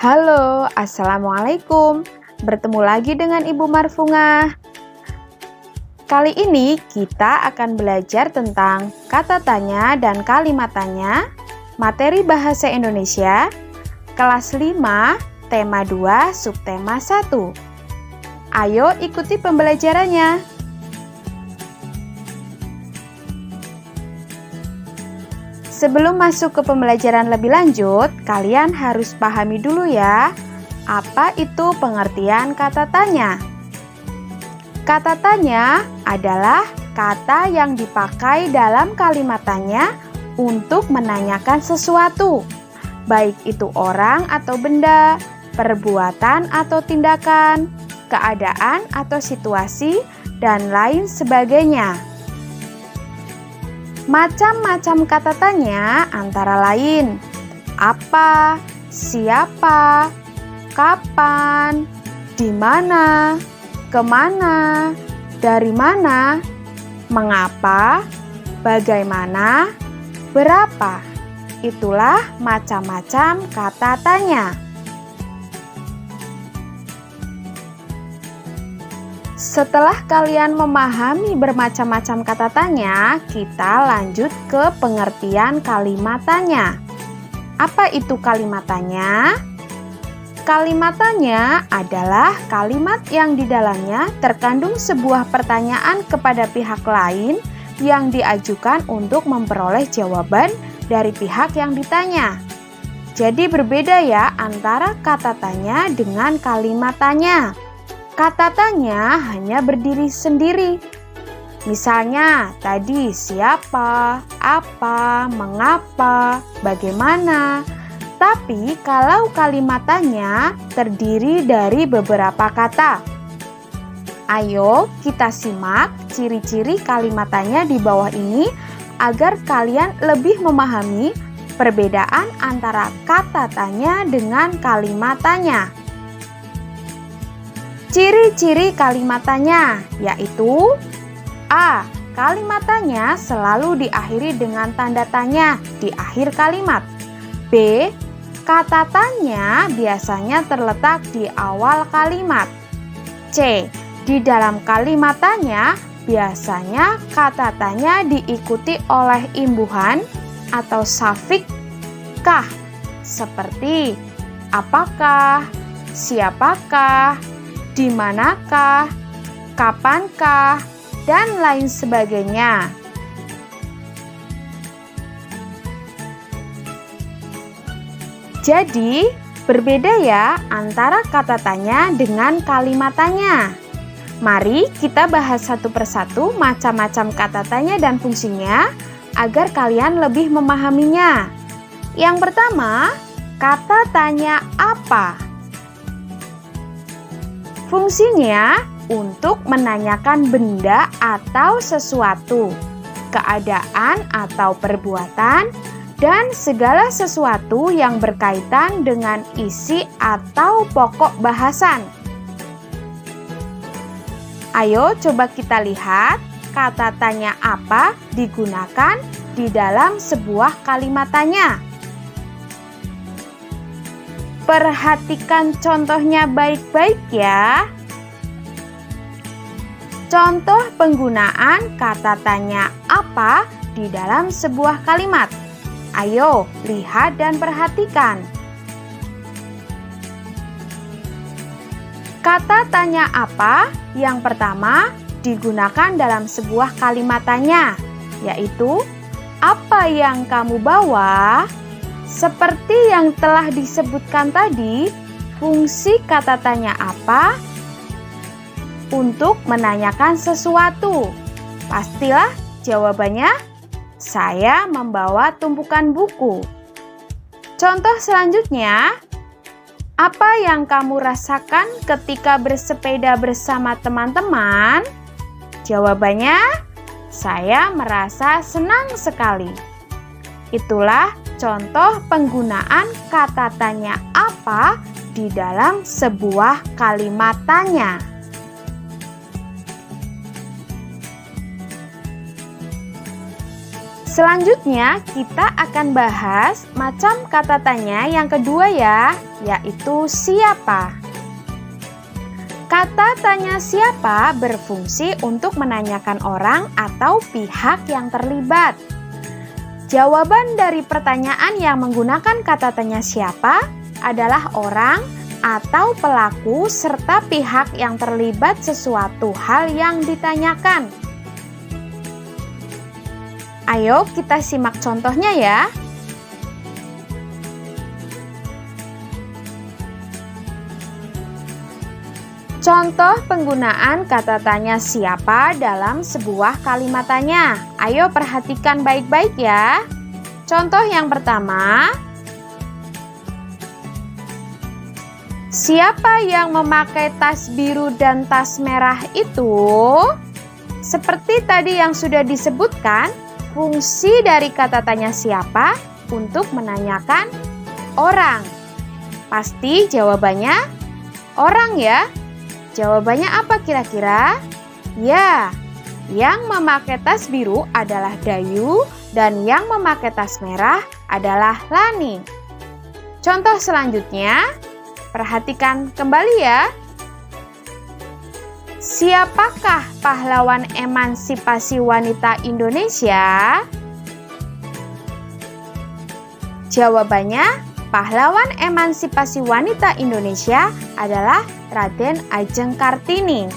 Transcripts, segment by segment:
Halo, Assalamualaikum. Bertemu lagi dengan Ibu Marfungah. Kali ini kita akan belajar tentang kata tanya dan kalimat tanya, materi bahasa Indonesia, kelas 5, tema 2, subtema 1. Ayo ikuti pembelajarannya. Sebelum masuk ke pembelajaran lebih lanjut, kalian harus pahami dulu ya, apa itu pengertian kata tanya. Kata tanya adalah kata yang dipakai dalam kalimat tanya untuk menanyakan sesuatu, baik itu orang atau benda, perbuatan atau tindakan, keadaan atau situasi, dan lain sebagainya. Macam-macam kata tanya antara lain apa, siapa, kapan, di mana, kemana, dari mana, mengapa, bagaimana, berapa. Itulah macam-macam kata tanya. Setelah kalian memahami bermacam-macam kata tanya, kita lanjut ke pengertian kalimat tanya. Apa itu kalimat tanya? Kalimat tanya adalah kalimat yang di dalamnya terkandung sebuah pertanyaan kepada pihak lain yang diajukan untuk memperoleh jawaban dari pihak yang ditanya. Jadi berbeda ya antara kata tanya dengan kalimat tanya. Kata tanya hanya berdiri sendiri. Misalnya tadi siapa, apa, mengapa, bagaimana. Tapi kalau kalimat tanya terdiri dari beberapa kata. Ayo kita simak ciri-ciri kalimat tanya di bawah ini agar kalian lebih memahami perbedaan antara kata tanya dengan kalimat tanya. Ciri-ciri kalimat tanya yaitu A. Kalimat tanya selalu diakhiri dengan tanda tanya di akhir kalimat. B. Kata tanya biasanya terletak di awal kalimat. C. Di dalam kalimat tanya biasanya kata tanya diikuti oleh imbuhan atau safik kah seperti apakah, siapakah, di manakah, kapankah, dan lain sebagainya. Jadi, berbeda ya antara kata tanya dengan kalimat tanya. Mari kita bahas satu persatu macam-macam kata tanya dan fungsinya agar kalian lebih memahaminya. Yang pertama, kata tanya apa? Fungsinya untuk menanyakan benda atau sesuatu, keadaan atau perbuatan, dan segala sesuatu yang berkaitan dengan isi atau pokok bahasan. Ayo coba kita lihat kata tanya apa digunakan di dalam sebuah kalimat tanya. Perhatikan contohnya baik-baik ya. Contoh penggunaan kata tanya apa di dalam sebuah kalimat. Ayo, lihat dan perhatikan. Kata tanya apa yang pertama digunakan dalam sebuah kalimat tanya, yaitu apa yang kamu bawa? Seperti yang telah disebutkan tadi, fungsi kata tanya apa? Untuk menanyakan sesuatu. Pastilah jawabannya, saya membawa tumpukan buku. Contoh selanjutnya, apa yang kamu rasakan ketika bersepeda bersama teman-teman? Jawabannya, saya merasa senang sekali. Itulah contoh penggunaan kata tanya apa di dalam sebuah kalimat tanya. Selanjutnya, kita akan bahas macam kata tanya yang kedua ya, yaitu siapa. Kata tanya siapa berfungsi untuk menanyakan orang atau pihak yang terlibat. Jawaban dari pertanyaan yang menggunakan kata tanya siapa adalah orang atau pelaku serta pihak yang terlibat sesuatu hal yang ditanyakan. Ayo kita simak contohnya ya. Contoh penggunaan kata tanya siapa dalam sebuah kalimat tanya. Ayo perhatikan baik-baik ya. Contoh yang pertama, siapa yang memakai tas biru dan tas merah itu? Seperti tadi yang sudah disebutkan, fungsi dari kata tanya siapa untuk menanyakan orang. Pasti jawabannya orang ya. Jawabannya apa kira-kira? Ya, yang memakai tas biru adalah Dayu dan yang memakai tas merah adalah Lani. Contoh selanjutnya, perhatikan kembali ya. Siapakah pahlawan emansipasi wanita Indonesia? Jawabannya, pahlawan emansipasi wanita Indonesia adalah Raden Ajeng Kartini.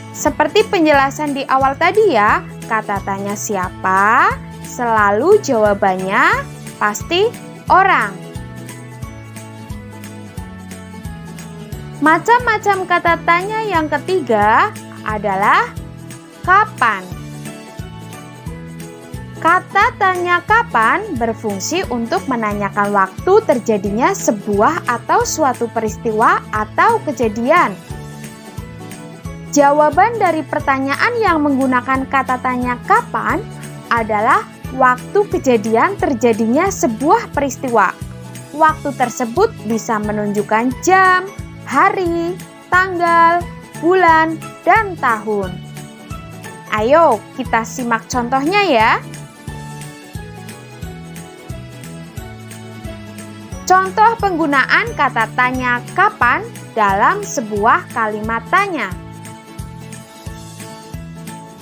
Seperti penjelasan di awal tadi ya, kata tanya siapa, selalu jawabannya pasti orang. Macam-macam kata tanya yang ketiga adalah kapan. Kata tanya kapan berfungsi untuk menanyakan waktu terjadinya sebuah atau suatu peristiwa atau kejadian. Jawaban dari pertanyaan yang menggunakan kata tanya kapan adalah waktu kejadian terjadinya sebuah peristiwa. Waktu tersebut bisa menunjukkan jam, hari, tanggal, bulan, dan tahun. Ayo kita simak contohnya ya. Contoh penggunaan kata tanya kapan dalam sebuah kalimat tanya.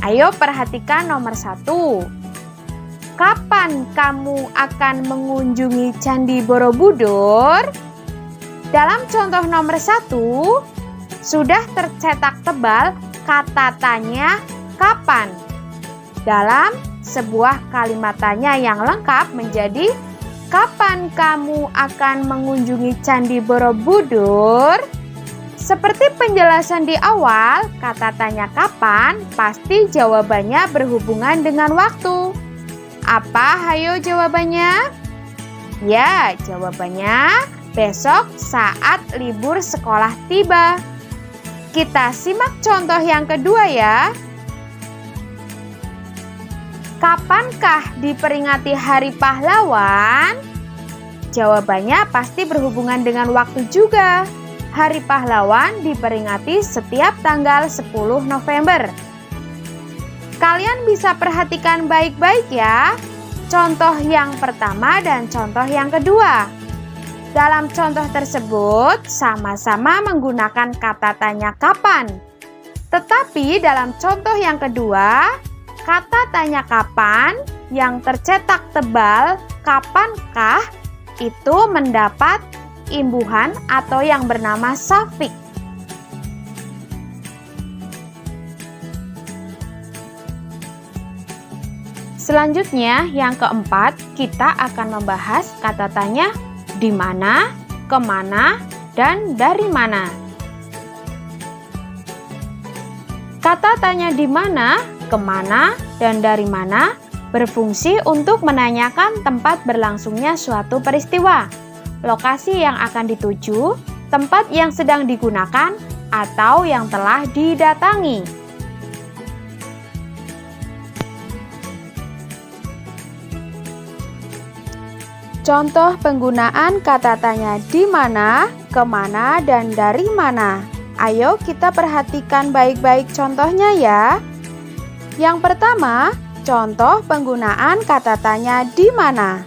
Ayo perhatikan nomor 1. Kapan kamu akan mengunjungi Candi Borobudur? Dalam contoh nomor 1, sudah tercetak tebal kata tanya kapan. Dalam sebuah kalimat tanya yang lengkap menjadi kapan kamu akan mengunjungi Candi Borobudur? Seperti penjelasan di awal, kata tanya kapan pasti jawabannya berhubungan dengan waktu. Apa hayo jawabannya? Ya, jawabannya besok saat libur sekolah tiba. Kita simak contoh yang kedua ya. Kapankah diperingati Hari Pahlawan? Jawabannya pasti berhubungan dengan waktu juga. Hari Pahlawan diperingati setiap tanggal 10 November. Kalian bisa perhatikan baik-baik ya. Contoh yang pertama dan contoh yang kedua. Dalam contoh tersebut sama-sama menggunakan kata tanya kapan. Tetapi dalam contoh yang kedua, kata tanya kapan yang tercetak tebal kapankah itu mendapat imbuhan atau yang bernama safik. Selanjutnya yang keempat, kita akan membahas kata tanya di mana, kemana, dan dari mana. Kata tanya di mana, kemana, dan dari mana berfungsi untuk menanyakan tempat berlangsungnya suatu peristiwa, lokasi yang akan dituju, tempat yang sedang digunakan, atau yang telah didatangi. Contoh penggunaan kata tanya di mana, kemana, dan dari mana. Ayo kita perhatikan baik-baik contohnya ya. Yang pertama, contoh penggunaan kata tanya di mana.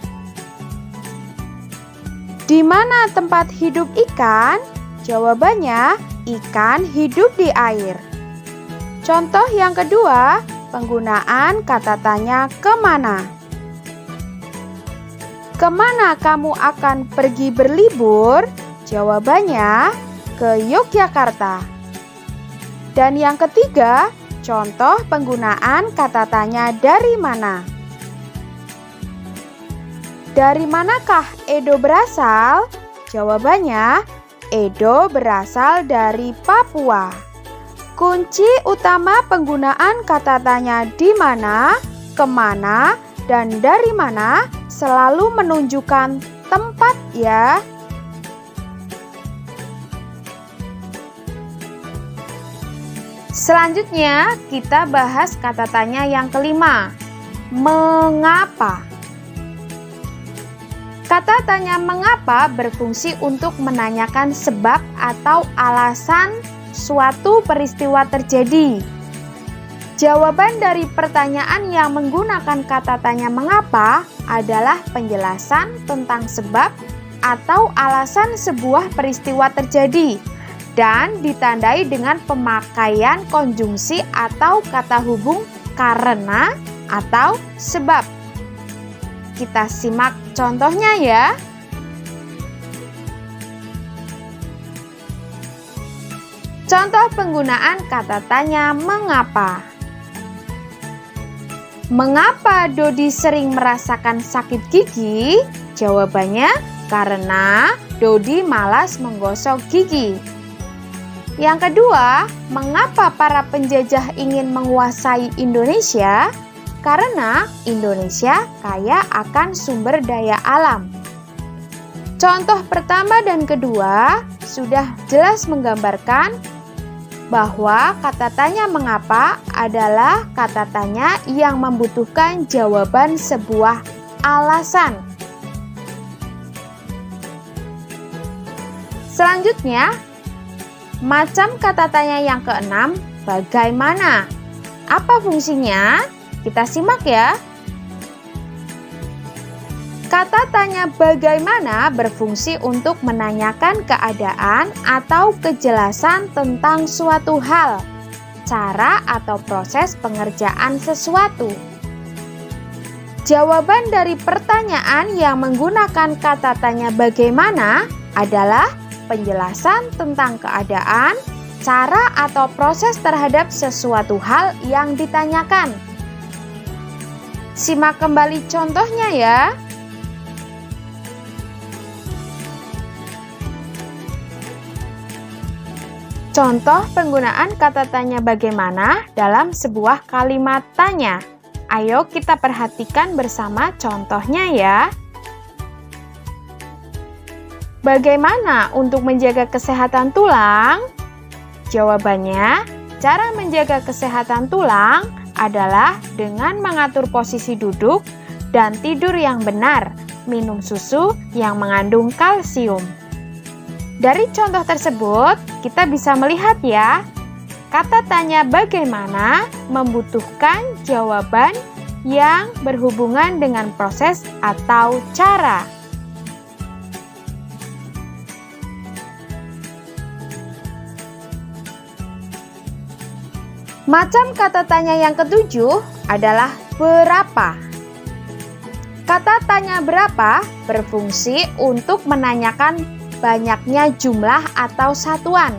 Di mana tempat hidup ikan? Jawabannya, ikan hidup di air. Contoh yang kedua, penggunaan kata tanya kemana. Kemana kamu akan pergi berlibur? Jawabannya, ke Yogyakarta. Dan yang ketiga, contoh penggunaan kata tanya dari mana. Dari manakah Edo berasal? Jawabannya, Edo berasal dari Papua. Kunci utama penggunaan kata tanya di mana, kemana, dan dari mana selalu menunjukkan tempat ya. Selanjutnya, kita bahas kata tanya yang kelima. Mengapa? Kata tanya mengapa berfungsi untuk menanyakan sebab atau alasan suatu peristiwa terjadi. Jawaban dari pertanyaan yang menggunakan kata tanya mengapa adalah penjelasan tentang sebab atau alasan sebuah peristiwa terjadi dan ditandai dengan pemakaian konjungsi atau kata hubung karena atau sebab. Kita simak contohnya ya. Contoh penggunaan kata tanya mengapa. Mengapa Dodi sering merasakan sakit gigi? Jawabannya, karena Dodi malas menggosok gigi. Yang kedua, mengapa para penjajah ingin menguasai Indonesia? Karena Indonesia kaya akan sumber daya alam. Contoh pertama dan kedua sudah jelas menggambarkan bahwa kata tanya mengapa adalah kata tanya yang membutuhkan jawaban sebuah alasan. Selanjutnya, macam kata tanya yang keenam, bagaimana? Apa fungsinya? Kita simak ya. Kata tanya bagaimana berfungsi untuk menanyakan keadaan atau kejelasan tentang suatu hal, cara atau proses pengerjaan sesuatu. Jawaban dari pertanyaan yang menggunakan kata tanya bagaimana adalah penjelasan tentang keadaan, cara atau proses terhadap sesuatu hal yang ditanyakan. Simak kembali contohnya ya. Contoh penggunaan kata tanya bagaimana dalam sebuah kalimat tanya. Ayo kita perhatikan bersama contohnya ya. Bagaimana untuk menjaga kesehatan tulang? Jawabannya, cara menjaga kesehatan tulang adalah dengan mengatur posisi duduk dan tidur yang benar, minum susu yang mengandung kalsium. Dari contoh tersebut, kita bisa melihat ya, kata tanya bagaimana membutuhkan jawaban yang berhubungan dengan proses atau cara. Macam kata tanya yang ketujuh adalah berapa. Kata tanya berapa berfungsi untuk menanyakan banyaknya jumlah atau satuan.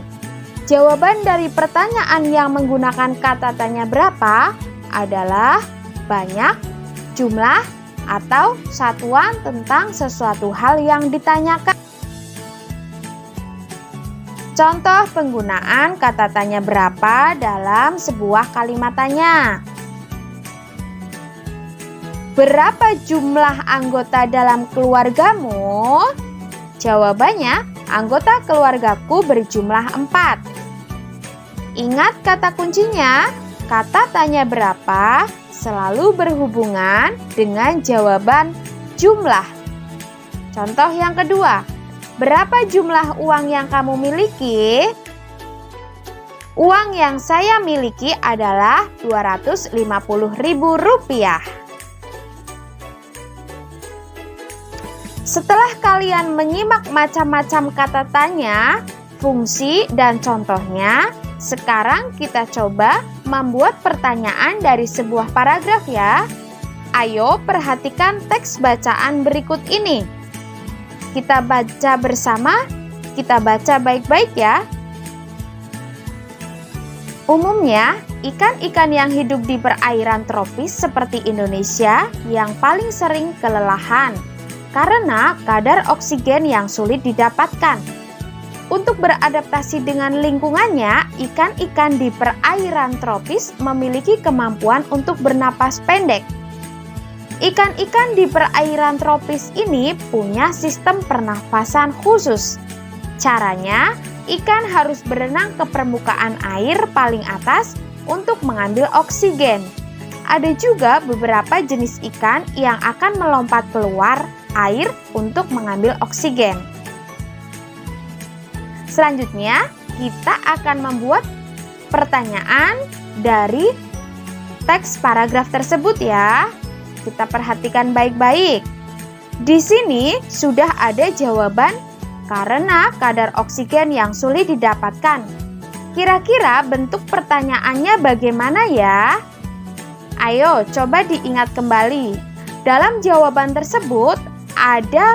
Jawaban dari pertanyaan yang menggunakan kata tanya berapa adalah banyak, jumlah, atau satuan tentang sesuatu hal yang ditanyakan. Contoh penggunaan kata tanya berapa dalam sebuah kalimat tanya. Berapa jumlah anggota dalam keluargamu? Jawabannya, anggota keluargaku berjumlah 4. Ingat kata kuncinya, kata tanya berapa selalu berhubungan dengan jawaban jumlah. Contoh yang kedua, berapa jumlah uang yang kamu miliki? Uang yang saya miliki adalah Rp250.000. Setelah kalian menyimak macam-macam kata tanya, fungsi, dan contohnya, sekarang kita coba membuat pertanyaan dari sebuah paragraf ya. Ayo perhatikan teks bacaan berikut ini. Kita baca bersama, kita baca baik-baik ya. Umumnya, ikan-ikan yang hidup di perairan tropis seperti Indonesia yang paling sering kelelahan karena kadar oksigen yang sulit didapatkan. Untuk beradaptasi dengan lingkungannya, ikan-ikan di perairan tropis memiliki kemampuan untuk bernapas pendek. Ikan-ikan di perairan tropis ini punya sistem pernafasan khusus. Caranya, ikan harus berenang ke permukaan air paling atas untuk mengambil oksigen. Ada juga beberapa jenis ikan yang akan melompat keluar air untuk mengambil oksigen. Selanjutnya, kita akan membuat pertanyaan dari teks paragraf tersebut ya. Kita perhatikan baik-baik. Di sini sudah ada jawaban karena kadar oksigen yang sulit didapatkan. Kira-kira bentuk pertanyaannya bagaimana ya? Ayo coba diingat kembali. Dalam jawaban tersebut ada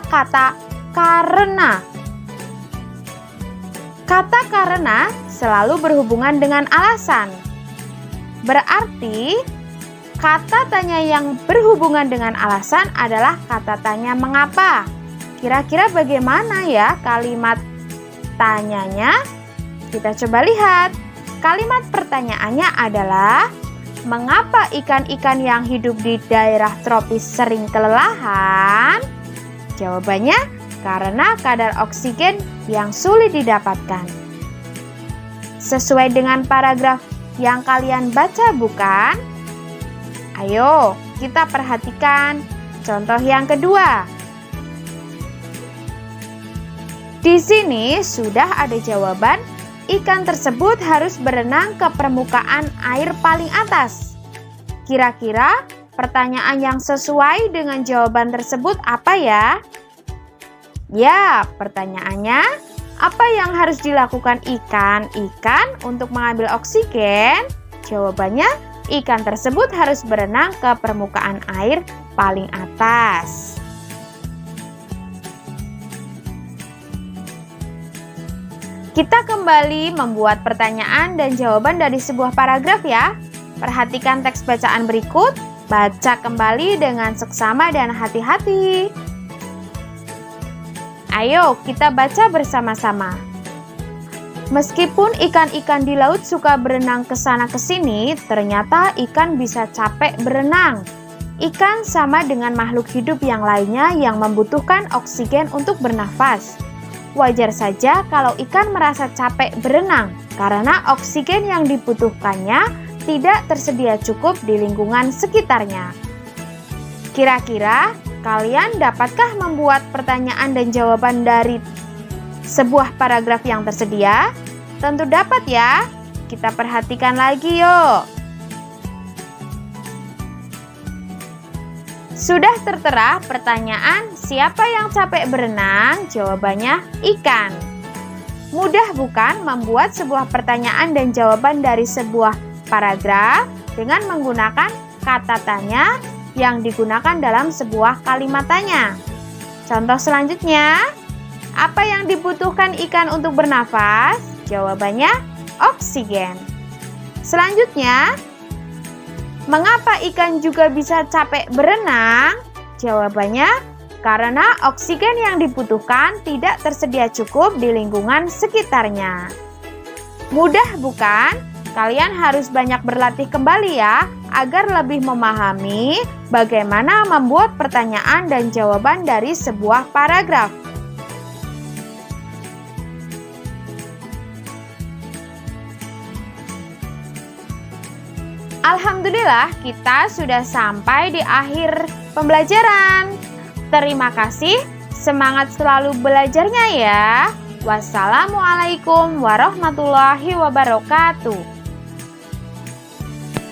kata karena. Kata karena selalu berhubungan dengan alasan. Berarti kata tanya yang berhubungan dengan alasan adalah kata tanya mengapa. Kira-kira bagaimana ya kalimat tanyanya? Kita coba lihat. Kalimat pertanyaannya adalah, mengapa ikan-ikan yang hidup di daerah tropis sering kelelahan? Jawabannya, karena kadar oksigen yang sulit didapatkan. Sesuai dengan paragraf yang kalian baca bukan? Ayo, kita perhatikan contoh yang kedua. Di sini sudah ada jawaban, ikan tersebut harus berenang ke permukaan air paling atas. Kira-kira pertanyaan yang sesuai dengan jawaban tersebut apa ya? Ya, pertanyaannya, apa yang harus dilakukan ikan untuk mengambil oksigen? Jawabannya, ikan tersebut harus berenang ke permukaan air paling atas. Kita kembali membuat pertanyaan dan jawaban dari sebuah paragraf ya. Perhatikan teks bacaan berikut, baca kembali dengan seksama dan hati-hati. Ayo kita baca bersama-sama. Meskipun ikan-ikan di laut suka berenang ke sana ke sini, ternyata ikan bisa capek berenang. Ikan sama dengan makhluk hidup yang lainnya yang membutuhkan oksigen untuk bernafas. Wajar saja kalau ikan merasa capek berenang karena oksigen yang dibutuhkannya tidak tersedia cukup di lingkungan sekitarnya. Kira-kira kalian dapatkah membuat pertanyaan dan jawaban dari sebuah paragraf yang tersedia? Tentu dapat ya. Kita perhatikan lagi yuk. Sudah tertera pertanyaan, siapa yang capek berenang? Jawabannya ikan. Mudah bukan membuat sebuah pertanyaan dan jawaban dari sebuah paragraf dengan menggunakan kata tanya yang digunakan dalam sebuah kalimat tanya. Contoh selanjutnya, apa yang dibutuhkan ikan untuk bernafas? Jawabannya oksigen. Selanjutnya, mengapa ikan juga bisa capek berenang? Jawabannya, karena oksigen yang dibutuhkan tidak tersedia cukup di lingkungan sekitarnya. Mudah bukan? Kalian harus banyak berlatih kembali ya, agar lebih memahami bagaimana membuat pertanyaan dan jawaban dari sebuah paragraf. Alhamdulillah, kita sudah sampai di akhir pembelajaran. Terima kasih, semangat selalu belajarnya ya. Wassalamualaikum warahmatullahi wabarakatuh.